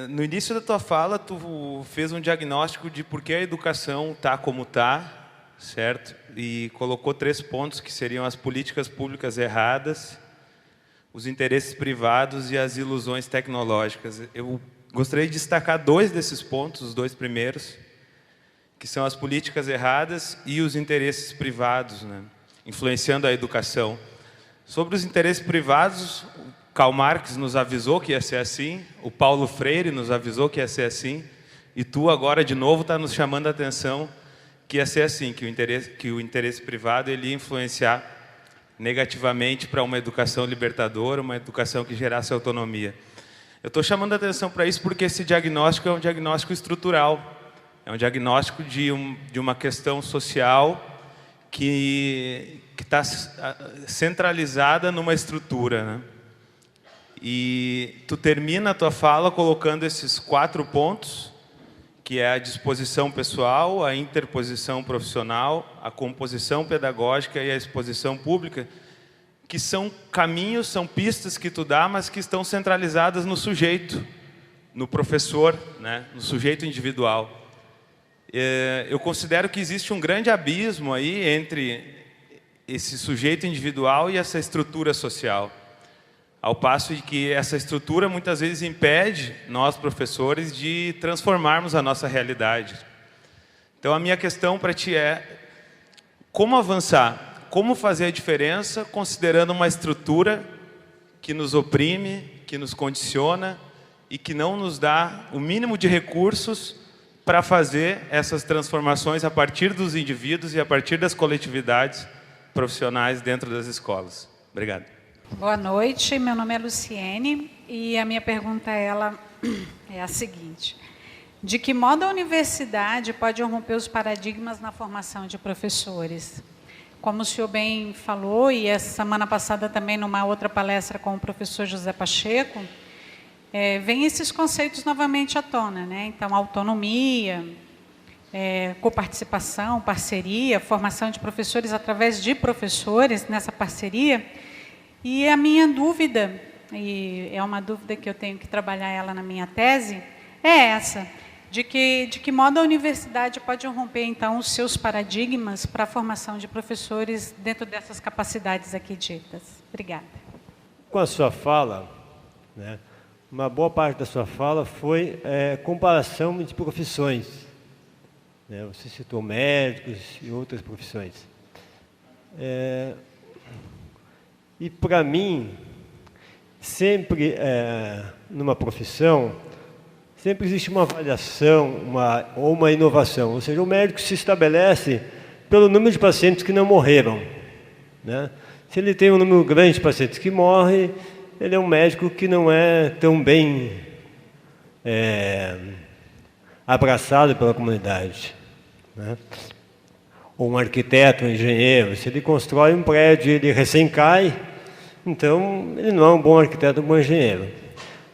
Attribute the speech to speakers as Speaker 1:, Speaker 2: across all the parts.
Speaker 1: No início da tua fala, tu fez um diagnóstico de por que a educação está como está, certo? E colocou 3 pontos que seriam as políticas públicas erradas, os interesses privados e as ilusões tecnológicas. Eu gostaria de destacar 2 desses pontos, os 2 primeiros, que são as políticas erradas e os interesses privados, né, influenciando a educação. Sobre os interesses privados, Karl Marx nos avisou que ia ser assim, o Paulo Freire nos avisou que ia ser assim, e tu agora de novo está nos chamando a atenção que ia ser assim, que o interesse privado ele ia influenciar negativamente para uma educação libertadora, uma educação que gerasse autonomia. Eu estou chamando a atenção para isso porque esse diagnóstico é um diagnóstico estrutural, é um diagnóstico de uma questão social que está centralizada numa estrutura, né? E tu termina a tua fala colocando esses 4 pontos, que é a disposição pessoal, a interposição profissional, a composição pedagógica e a exposição pública, que são caminhos, são pistas que tu dá, mas que estão centralizadas no sujeito, no professor, né? No sujeito individual. Eu considero que existe um grande abismo aí entre esse sujeito individual e essa estrutura social. Ao passo de que essa estrutura muitas vezes impede nós, professores, de transformarmos a nossa realidade. Então a minha questão para ti é como avançar, como fazer a diferença considerando uma estrutura que nos oprime, que nos condiciona e que não nos dá o mínimo de recursos para fazer essas transformações a partir dos indivíduos e a partir das coletividades profissionais dentro das escolas. Obrigado.
Speaker 2: Boa noite, meu nome é Luciene e a minha pergunta é a seguinte: de que modo a universidade pode romper os paradigmas na formação de professores? Como o senhor bem falou, e essa semana passada também numa outra palestra com o professor José Pacheco, vem esses conceitos novamente à tona, né? Então, autonomia, coparticipação, parceria, formação de professores através de professores nessa parceria. E a minha dúvida, e é uma dúvida que eu tenho que trabalhar ela na minha tese, é essa, de que modo a universidade pode romper, então, os seus paradigmas para a formação de professores dentro dessas capacidades aqui ditas. Obrigada.
Speaker 3: Com a sua fala, né, uma boa parte da sua fala foi comparação de profissões. Né, você citou médicos e outras profissões. E, para mim, sempre, numa profissão, sempre existe uma avaliação ou uma inovação. Ou seja, o médico se estabelece pelo número de pacientes que não morreram. Né? Se ele tem um número grande de pacientes que morrem, ele é um médico que não é tão bem abraçado pela comunidade. Né? Ou um arquiteto, um engenheiro, se ele constrói um prédio e ele recém cai, então ele não é um bom arquiteto, um bom engenheiro.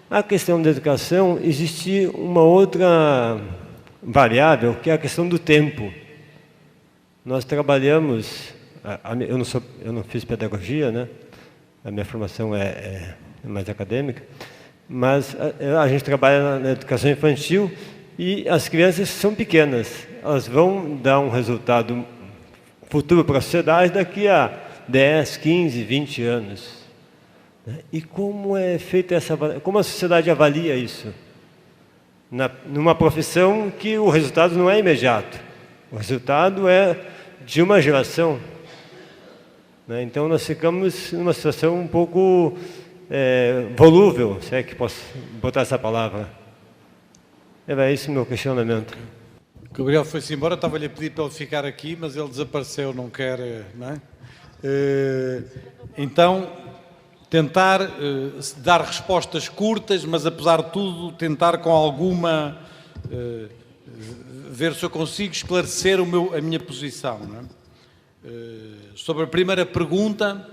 Speaker 3: A questão da educação, existe uma outra variável, que é a questão do tempo. Nós trabalhamos, eu não fiz pedagogia, né? A minha formação é mais acadêmica, mas a gente trabalha na educação infantil e as crianças são pequenas. Elas vão dar um resultado futuro para a sociedade daqui a 10, 15, 20 anos. E como é feita como a sociedade avalia isso? Numa profissão que o resultado não é imediato. O resultado é de uma geração. Então nós ficamos numa situação um pouco volúvel, se é que posso botar essa palavra. Era esse o meu questionamento.
Speaker 4: O Gabriel foi-se embora, estava-lhe a pedir para ele ficar aqui, mas ele desapareceu, não quer, não é? Então, tentar dar respostas curtas, mas apesar de tudo, tentar com alguma... ver se eu consigo esclarecer a minha posição. Não é? Sobre a primeira pergunta,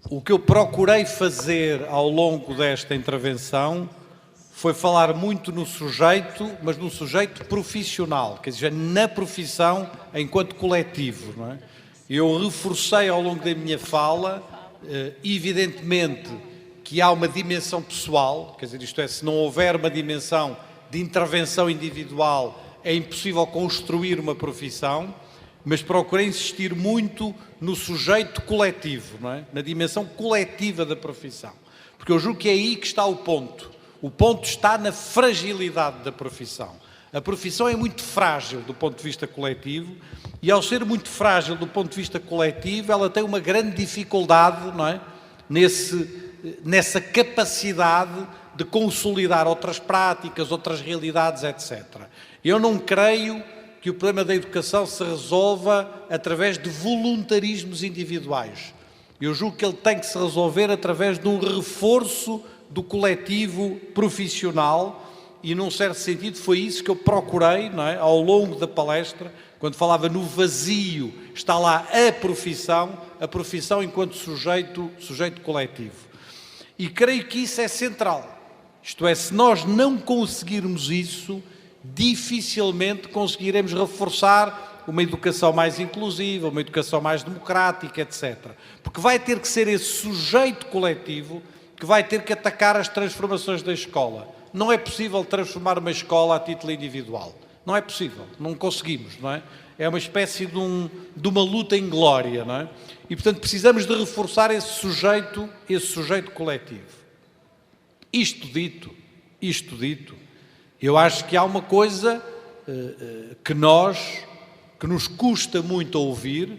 Speaker 4: o que eu procurei fazer ao longo desta intervenção foi falar muito no sujeito, mas no sujeito profissional, quer dizer, na profissão enquanto coletivo. Não é? Eu reforcei ao longo da minha fala, evidentemente, que há uma dimensão pessoal, quer dizer, isto é, se não houver uma dimensão de intervenção individual, é impossível construir uma profissão, mas procurei insistir muito no sujeito coletivo, não é? Na dimensão coletiva da profissão. Porque eu julgo que é aí que está o ponto. O ponto está na fragilidade da profissão. A profissão é muito frágil do ponto de vista coletivo e, ao ser muito frágil do ponto de vista coletivo, ela tem uma grande dificuldade, não é? Nessa capacidade de consolidar outras práticas, outras realidades, etc. Eu não creio que o problema da educação se resolva através de voluntarismos individuais. Eu julgo que ele tem que se resolver através de um reforço do coletivo profissional e, num certo sentido, foi isso que eu procurei, não é? Ao longo da palestra, quando falava no vazio, está lá a profissão enquanto sujeito coletivo. E creio que isso é central. Isto é, se nós não conseguirmos isso, dificilmente conseguiremos reforçar uma educação mais inclusiva, uma educação mais democrática, etc. Porque vai ter que ser esse sujeito coletivo que vai ter que atacar as transformações da escola. Não é possível transformar uma escola a título individual. Não é possível, não conseguimos, não é? É uma espécie de uma luta em glória, não é? E, portanto, precisamos de reforçar esse sujeito coletivo. Isto dito, eu acho que há uma coisa que nos custa muito a ouvir,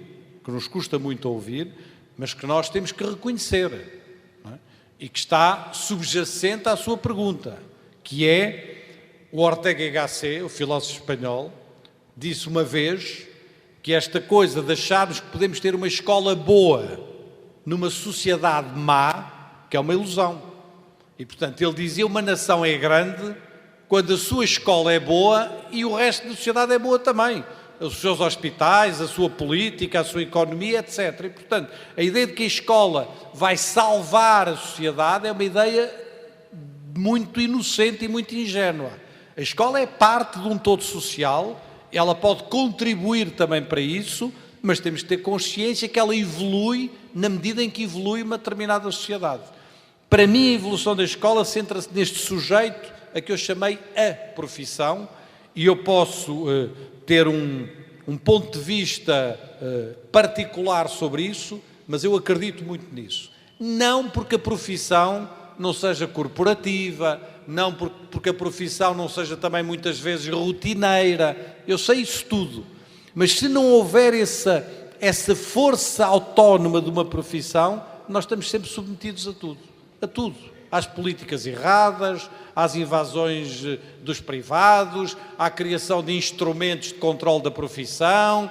Speaker 4: mas que nós temos que reconhecer, não é? E que está subjacente à sua pergunta, que é o Ortega y Gasset, o filósofo espanhol, disse uma vez que esta coisa de acharmos que podemos ter uma escola boa numa sociedade má, que é uma ilusão. E, portanto, ele dizia, uma nação é grande quando a sua escola é boa e o resto da sociedade é boa também. Os seus hospitais, a sua política, a sua economia, etc. E, portanto, a ideia de que a escola vai salvar a sociedade é uma ideia muito inocente e muito ingênua. A escola é parte de um todo social, ela pode contribuir também para isso, mas temos que ter consciência que ela evolui na medida em que evolui uma determinada sociedade. Para mim, a evolução da escola centra-se neste sujeito a que eu chamei a profissão, e eu posso ter um ponto de vista particular sobre isso, mas eu acredito muito nisso. Não porque a profissão não seja corporativa, não porque a profissão não seja também muitas vezes rotineira, eu sei isso tudo, mas se não houver essa força autónoma de uma profissão, nós estamos sempre submetidos a tudo, às políticas erradas, às invasões dos privados, à criação de instrumentos de controle da profissão,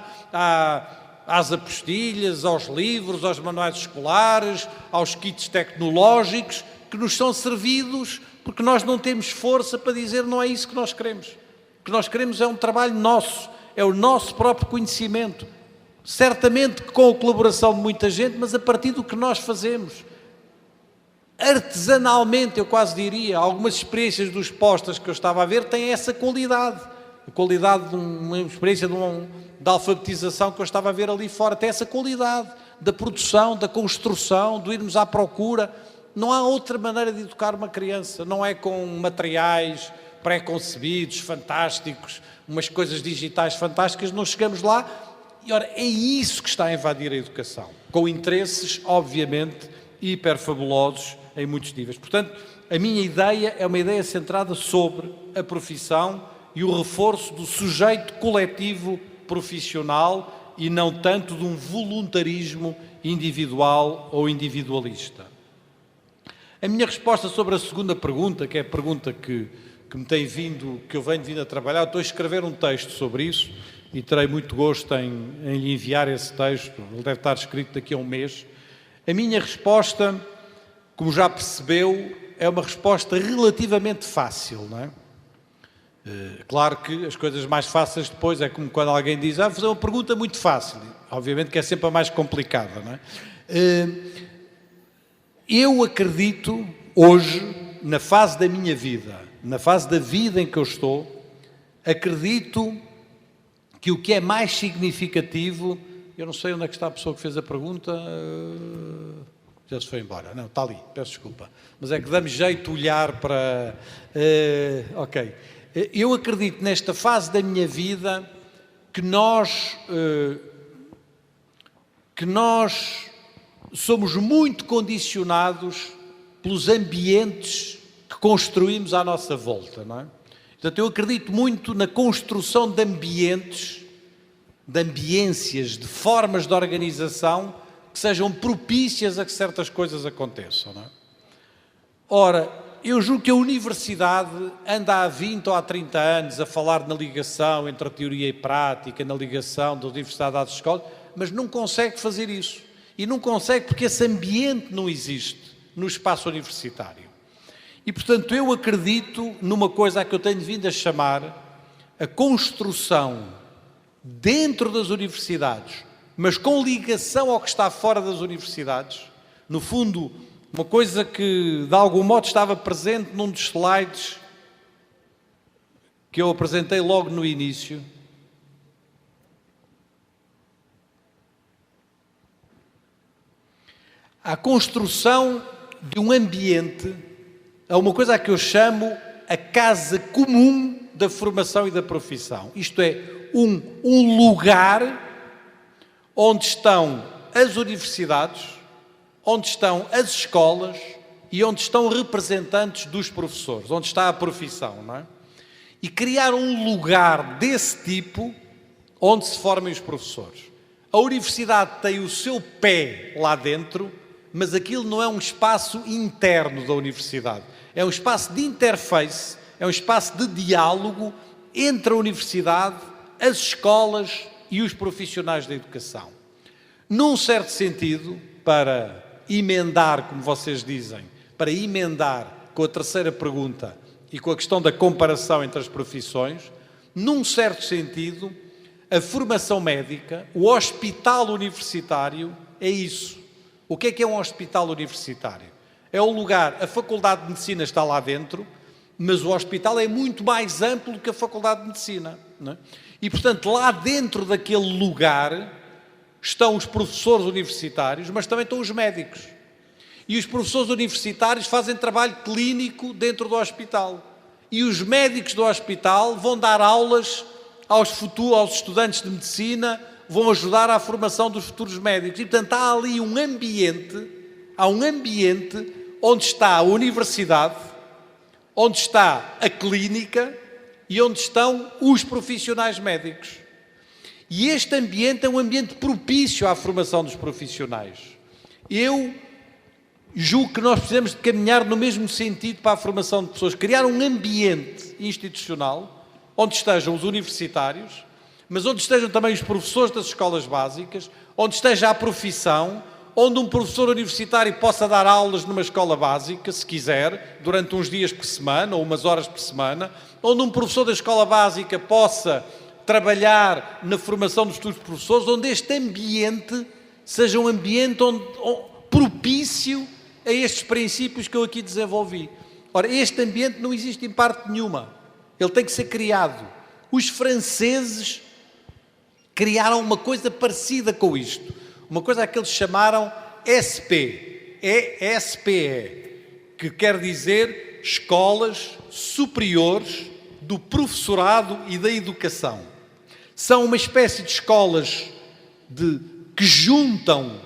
Speaker 4: às apostilhas, aos livros, aos manuais escolares, aos kits tecnológicos, que nos são servidos porque nós não temos força para dizer não é isso que nós queremos. O que nós queremos é um trabalho nosso, é o nosso próprio conhecimento. Certamente com a colaboração de muita gente, mas a partir do que nós fazemos. Artesanalmente, eu quase diria, algumas experiências dos postas que eu estava a ver têm essa qualidade. A qualidade de uma experiência de alfabetização que eu estava a ver ali fora, tem essa qualidade da produção, da construção, de irmos à procura. Não há outra maneira de educar uma criança, não é com materiais pré-concebidos, fantásticos, umas coisas digitais fantásticas, nós chegamos lá e, ora, é isso que está a invadir a educação, com interesses, obviamente, hiperfabulosos em muitos níveis. Portanto, a minha ideia é uma ideia centrada sobre a profissão e o reforço do sujeito coletivo profissional e não tanto de um voluntarismo individual ou individualista. A minha resposta sobre a segunda pergunta, que é a pergunta que eu venho vindo a trabalhar, eu estou a escrever um texto sobre isso e terei muito gosto em lhe enviar esse texto, ele deve estar escrito daqui a um mês. A minha resposta, como já percebeu, é uma resposta relativamente fácil, não é? Claro que as coisas mais fáceis depois é como quando alguém diz, vou fazer uma pergunta muito fácil, obviamente que é sempre a mais complicada, não é? Eu acredito hoje, na fase da minha vida, na fase da vida em que eu estou, acredito que o que é mais significativo, eu não sei onde é que está a pessoa que fez a pergunta, Já se foi embora. Não, está ali, peço desculpa. Mas é que dá-me jeito de olhar para... ok. Eu acredito nesta fase da minha vida que nós somos muito condicionados pelos ambientes que construímos à nossa volta, não é? Portanto, eu acredito muito na construção de ambientes, de ambiências, de formas de organização que sejam propícias a que certas coisas aconteçam, não é? Ora, eu julgo que a universidade anda há 20 ou há 30 anos a falar na ligação entre a teoria e a prática, na ligação da universidade às escolas, mas não consegue fazer isso. E não consegue porque esse ambiente não existe no espaço universitário. E, portanto, eu acredito numa coisa a que eu tenho vindo a chamar a construção dentro das universidades, mas com ligação ao que está fora das universidades. No fundo, uma coisa que, de algum modo, estava presente num dos slides que eu apresentei logo no início. A construção de um ambiente, é uma coisa a que eu chamo a casa comum da formação e da profissão. Isto é, um lugar onde estão as universidades, onde estão as escolas e onde estão representantes dos professores, onde está a profissão, não é? E criar um lugar desse tipo onde se formem os professores. A universidade tem o seu pé lá dentro, mas aquilo não é um espaço interno da universidade. É um espaço de interface, é um espaço de diálogo entre a universidade, as escolas e os profissionais da educação. Num certo sentido, para emendar, como vocês dizem, para emendar com a terceira pergunta e com a questão da comparação entre as profissões, num certo sentido, a formação médica, o hospital universitário é isso. O que é um hospital universitário? É um lugar, a Faculdade de Medicina está lá dentro, mas o hospital é muito mais amplo do que a Faculdade de Medicina, não é? E, portanto, lá dentro daquele lugar estão os professores universitários, mas também estão os médicos. E os professores universitários fazem trabalho clínico dentro do hospital. E os médicos do hospital vão dar aulas aos estudantes de medicina, vão ajudar à formação dos futuros médicos. E, portanto, há ali um ambiente onde está a universidade, onde está a clínica e onde estão os profissionais médicos. E este ambiente é um ambiente propício à formação dos profissionais. Eu julgo que nós precisamos de caminhar no mesmo sentido para a formação de pessoas, criar um ambiente institucional onde estejam os universitários, mas onde estejam também os professores das escolas básicas, onde esteja a profissão, onde um professor universitário possa dar aulas numa escola básica, se quiser, durante uns dias por semana ou umas horas por semana, onde um professor da escola básica possa trabalhar na formação dos futuros professores, onde este ambiente seja um ambiente propício a estes princípios que eu aqui desenvolvi. Ora, este ambiente não existe em parte nenhuma. Ele tem que ser criado. Os franceses criaram uma coisa parecida com isto. Uma coisa que eles chamaram ESPE, que quer dizer Escolas Superiores do Professorado e da Educação. São uma espécie de escolas que juntam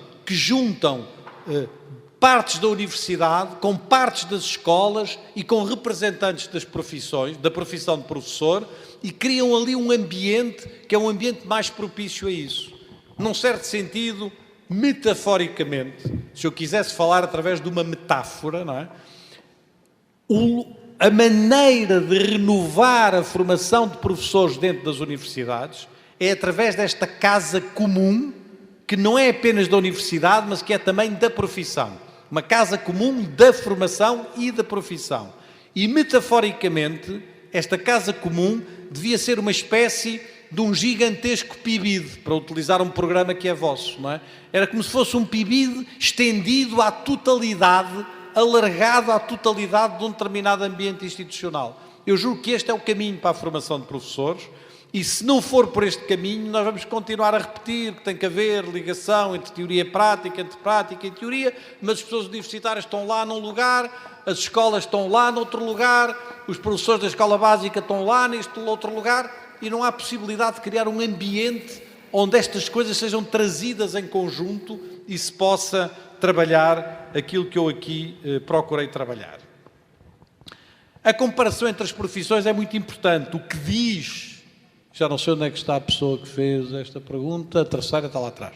Speaker 4: partes da universidade com partes das escolas e com representantes das profissões, da profissão de professor, e criam ali um ambiente que é um ambiente mais propício a isso. Num certo sentido, metaforicamente, se eu quisesse falar através de uma metáfora, não é? A maneira de renovar a formação de professores dentro das universidades é através desta casa comum, que não é apenas da universidade, mas que é também da profissão. Uma casa comum da formação e da profissão. E, metaforicamente, esta casa comum devia ser uma espécie de um gigantesco PIBID, para utilizar um programa que é vosso, não é? Era como se fosse um PIBID estendido à totalidade, alargado à totalidade de um determinado ambiente institucional. Eu julgo que este é o caminho para a formação de professores E se não for por este caminho, nós vamos continuar a repetir que tem que haver ligação entre teoria e prática, entre prática e teoria, mas as pessoas universitárias estão lá num lugar, as escolas estão lá noutro lugar, os professores da escola básica estão lá neste outro lugar, e não há possibilidade de criar um ambiente onde estas coisas sejam trazidas em conjunto e se possa trabalhar aquilo que eu aqui procurei trabalhar. A comparação entre as profissões é muito importante. O que diz, já não sei onde é que está a pessoa que fez esta pergunta, a terceira está lá atrás.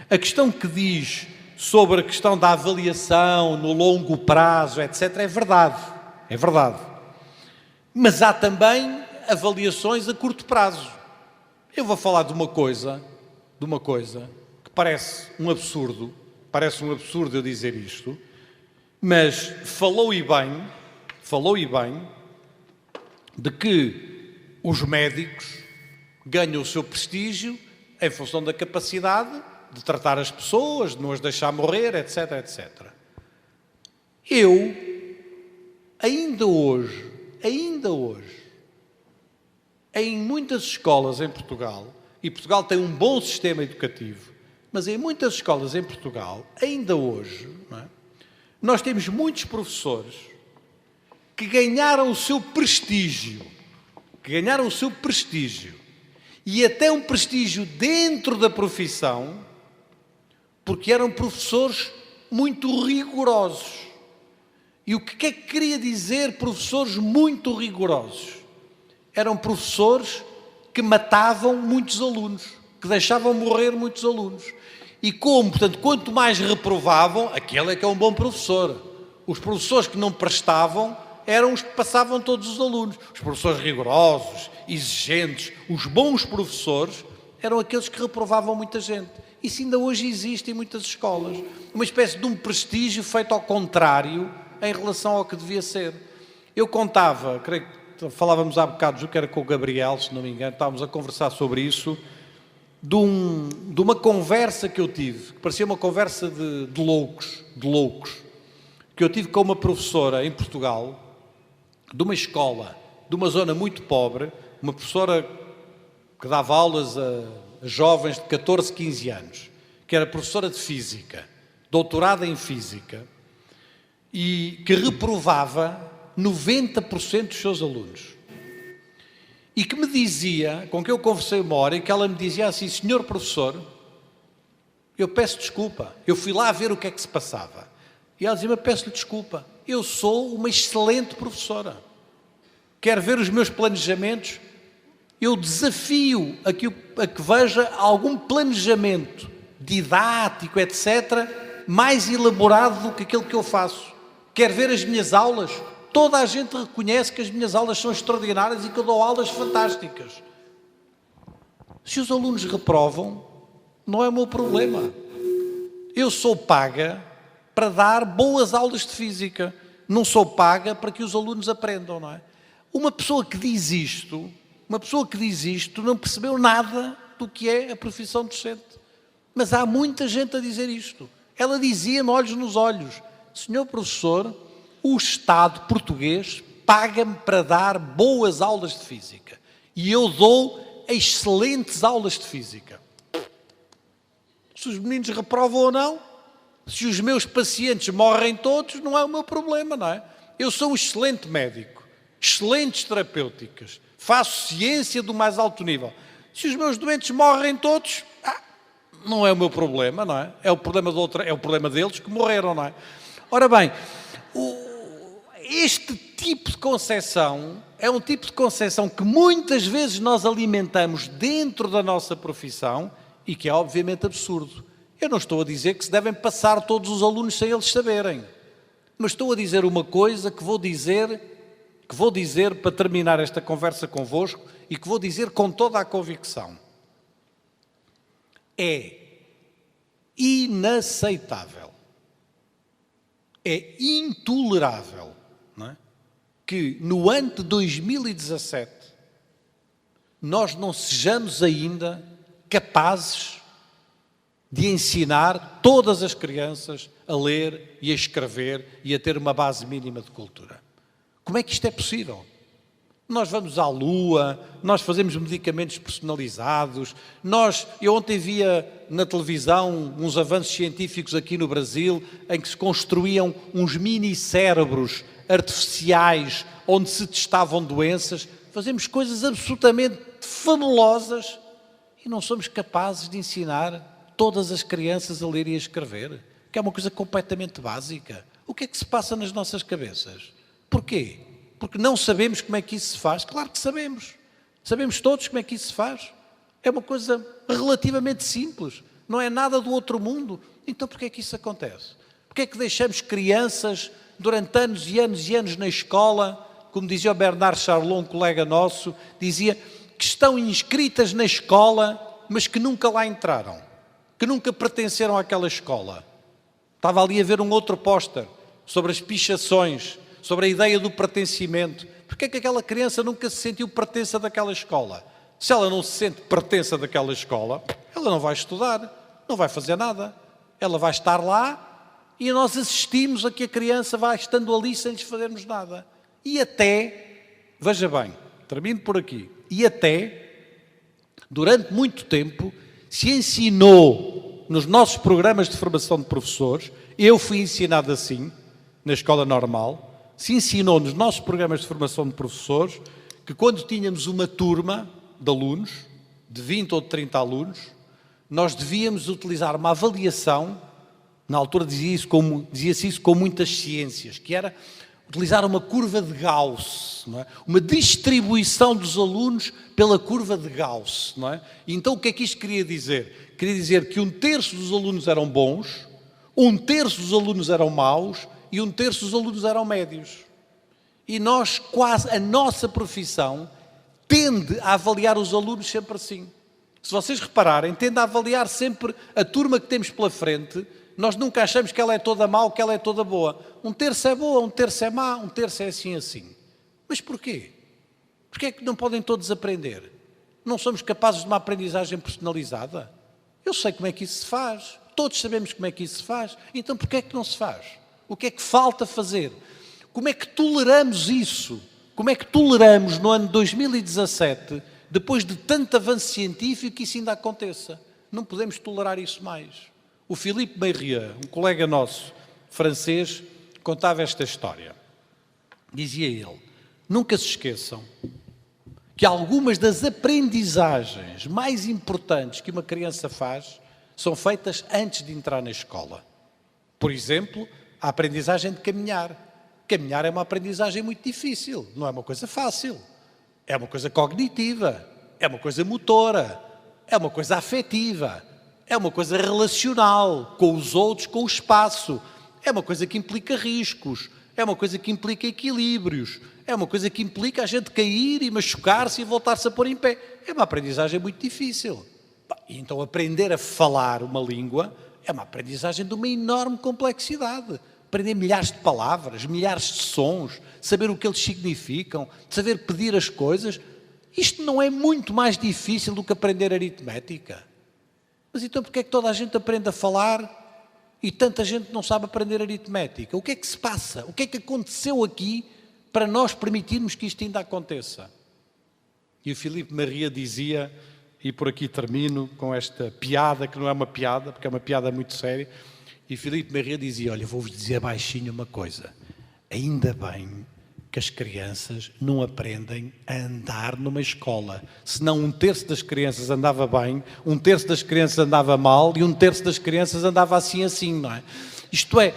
Speaker 4: A questão que diz sobre a questão da avaliação no longo prazo, etc., é verdade. É verdade. Mas há também avaliações a curto prazo. Eu vou falar de uma coisa que parece um absurdo eu dizer isto, mas falou e bem de que os médicos ganham o seu prestígio em função da capacidade de tratar as pessoas, de não as deixar morrer, etc, etc. Eu, ainda hoje, em muitas escolas em Portugal, e Portugal tem um bom sistema educativo, mas em muitas escolas em Portugal, ainda hoje, não é? Nós temos muitos professores que ganharam o seu prestígio, e até um prestígio dentro da profissão, porque eram professores muito rigorosos. E o que é que queria dizer professores muito rigorosos? Eram professores que matavam muitos alunos, que deixavam morrer muitos alunos. E como, portanto, quanto mais reprovavam, aquele é que é um bom professor. Os professores que não prestavam eram os que passavam todos os alunos. Os professores rigorosos, exigentes, os bons professores eram aqueles que reprovavam muita gente. Isso ainda hoje existe em muitas escolas. Uma espécie de um prestígio feito ao contrário em relação ao que devia ser. Eu contava, creio que falávamos há bocado, julgo que era com o Gabriel, se não me engano, estávamos a conversar sobre isso, de uma conversa que eu tive, que parecia uma conversa de loucos, que eu tive com uma professora em Portugal, de uma escola, de uma zona muito pobre, uma professora que dava aulas a jovens de 14, 15 anos, que era professora de Física, doutorada em Física, e que reprovava 90% dos seus alunos. E que me dizia, com quem eu conversei uma hora, e que ela me dizia assim: senhor professor, eu peço desculpa, eu fui lá ver o que é que se passava. E ela dizia-me: peço-lhe desculpa, eu sou uma excelente professora. Quer ver os meus planejamentos? Eu desafio a que veja algum planejamento didático, etc., mais elaborado do que aquele que eu faço. Quer ver as minhas aulas? Toda a gente reconhece que as minhas aulas são extraordinárias e que eu dou aulas fantásticas. Se os alunos reprovam, não é o meu problema. Eu sou paga para dar boas aulas de Física. Não sou paga para que os alunos aprendam, não é? Uma pessoa que diz isto não percebeu nada do que é a profissão docente. Mas há muita gente a dizer isto. Ela dizia-me, olhos nos olhos: senhor professor, o Estado português paga-me para dar boas aulas de Física. E eu dou excelentes aulas de Física. Se os meninos reprovam ou não, se os meus pacientes morrem todos, não é o meu problema, não é? Eu sou um excelente médico, excelentes terapêuticas, faço ciência do mais alto nível. Se os meus doentes morrem todos, não é o meu problema, não é? É o problema deles que morreram, não é? Ora bem, este tipo de concepção é um tipo de concepção que muitas vezes nós alimentamos dentro da nossa profissão e que é obviamente absurdo. Eu não estou a dizer que se devem passar todos os alunos sem eles saberem, mas estou a dizer uma coisa que vou dizer para terminar esta conversa convosco e que vou dizer com toda a convicção. É inaceitável, é intolerável, não é? Que no ano de 2017 nós não sejamos ainda capazes de ensinar todas as crianças a ler e a escrever e a ter uma base mínima de cultura. Como é que isto é possível? Nós vamos à Lua, nós fazemos medicamentos personalizados, eu ontem via na televisão uns avanços científicos aqui no Brasil em que se construíam uns mini-cérebros artificiais onde se testavam doenças. Fazemos coisas absolutamente fabulosas e não somos capazes de ensinar todas as crianças a ler e a escrever, que é uma coisa completamente básica. O que é que se passa nas nossas cabeças? Porquê? Porque não sabemos como é que isso se faz? Claro que sabemos. Sabemos todos como é que isso se faz. É uma coisa relativamente simples. Não é nada do outro mundo. Então porquê é que isso acontece? Porquê é que deixamos crianças durante anos e anos e anos na escola, como dizia o Bernard Charlot, um colega nosso, dizia que estão inscritas na escola, mas que nunca lá entraram, que nunca pertenceram àquela escola. Estava ali a ver um outro póster sobre as pichações, sobre a ideia do pertencimento. Porquê é que aquela criança nunca se sentiu pertença daquela escola? Se ela não se sente pertença daquela escola, ela não vai estudar, não vai fazer nada. Ela vai estar lá e nós assistimos a que a criança vai estando ali sem lhes fazermos nada. E até, veja bem, termino por aqui, e até, durante muito tempo, se ensinou nos nossos programas de formação de professores, eu fui ensinado assim, na escola normal, se ensinou nos nossos programas de formação de professores que quando tínhamos uma turma de alunos, de 20 ou de 30 alunos, nós devíamos utilizar uma avaliação, na altura dizia-se isso com muitas ciências, que era utilizar uma curva de Gauss, não é? Uma distribuição dos alunos pela curva de Gauss. Não é? E então o que é que isto queria dizer? Queria dizer que 1/3 dos alunos eram bons, 1/3 dos alunos eram maus, e 1/3 dos alunos eram médios. E nós, quase, a nossa profissão tende a avaliar os alunos sempre assim. Se vocês repararem, tende a avaliar sempre a turma que temos pela frente. Nós nunca achamos que ela é toda má ou que ela é toda boa. 1/3 é boa, 1/3 é má, 1/3 é assim. Mas porquê? Porquê é que não podem todos aprender? Não somos capazes de uma aprendizagem personalizada? Eu sei como é que isso se faz. Todos sabemos como é que isso se faz. Então porquê é que não se faz? O que é que falta fazer? Como é que toleramos isso? Como é que toleramos no ano 2017, depois de tanto avanço científico, que isso ainda aconteça? Não podemos tolerar isso mais. O Philippe Mayria, um colega nosso francês, contava esta história. Dizia ele, nunca se esqueçam que algumas das aprendizagens mais importantes que uma criança faz são feitas antes de entrar na escola. Por exemplo, a aprendizagem de caminhar. Caminhar é uma aprendizagem muito difícil, não é uma coisa fácil. É uma coisa cognitiva, é uma coisa motora, é uma coisa afetiva, é uma coisa relacional com os outros, com o espaço. É uma coisa que implica riscos, é uma coisa que implica equilíbrios, é uma coisa que implica a gente cair e machucar-se e voltar-se a pôr em pé. É uma aprendizagem muito difícil. Então aprender a falar uma língua é uma aprendizagem de uma enorme complexidade. Aprender milhares de palavras, milhares de sons, saber o que eles significam, saber pedir as coisas. Isto não é muito mais difícil do que aprender aritmética. Mas então porquê é que toda a gente aprende a falar e tanta gente não sabe aprender aritmética? O que é que se passa? O que é que aconteceu aqui para nós permitirmos que isto ainda aconteça? E o Philippe Mayria dizia, e por aqui termino com esta piada, que não é uma piada, porque é uma piada muito séria, e Philippe Mayria dizia, olha, vou-vos dizer baixinho uma coisa, ainda bem que as crianças não aprendem a andar numa escola, senão 1/3 das crianças andava bem, 1/3 das crianças andava mal e 1/3 das crianças andava assim, não é? Isto é,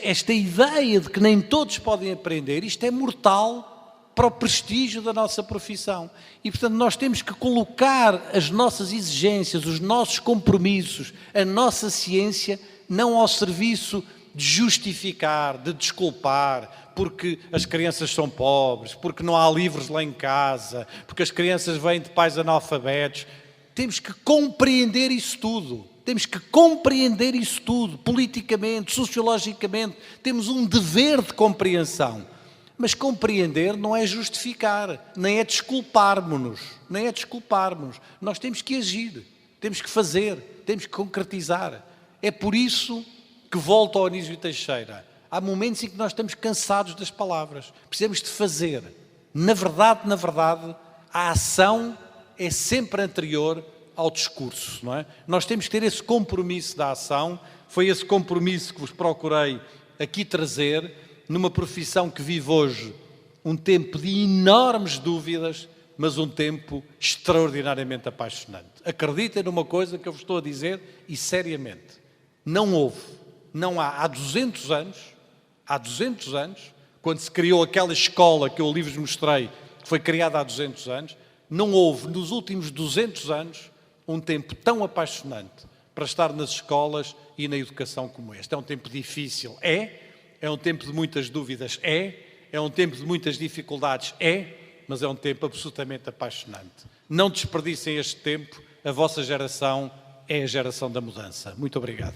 Speaker 4: esta ideia de que nem todos podem aprender, isto é mortal para o prestígio da nossa profissão. E, portanto, nós temos que colocar as nossas exigências, os nossos compromissos, a nossa ciência, não ao serviço de justificar, de desculpar, porque as crianças são pobres, porque não há livros lá em casa, porque as crianças vêm de pais analfabetos. Temos que compreender isso tudo. Temos que compreender isso tudo, politicamente, sociologicamente. Temos um dever de compreensão. Mas compreender não é justificar, nem é desculparmos-nos, nem é desculparmos. Nós temos que agir, temos que fazer, temos que concretizar. É por isso que volto ao Anísio Teixeira. Há momentos em que nós estamos cansados das palavras, precisamos de fazer. Na verdade, a ação é sempre anterior ao discurso, não é? Nós temos que ter esse compromisso da ação. Foi esse compromisso que vos procurei aqui trazer, numa profissão que vive hoje um tempo de enormes dúvidas, mas um tempo extraordinariamente apaixonante. Acreditem numa coisa que eu vos estou a dizer, e seriamente, não há 200 anos, quando se criou aquela escola que eu ali vos mostrei, que foi criada há 200 anos, não houve nos últimos 200 anos um tempo tão apaixonante para estar nas escolas e na educação como este. É um tempo difícil, é um tempo de muitas dúvidas, é um tempo de muitas dificuldades, mas é um tempo absolutamente apaixonante. Não desperdicem este tempo, a vossa geração é a geração da mudança. Muito obrigado.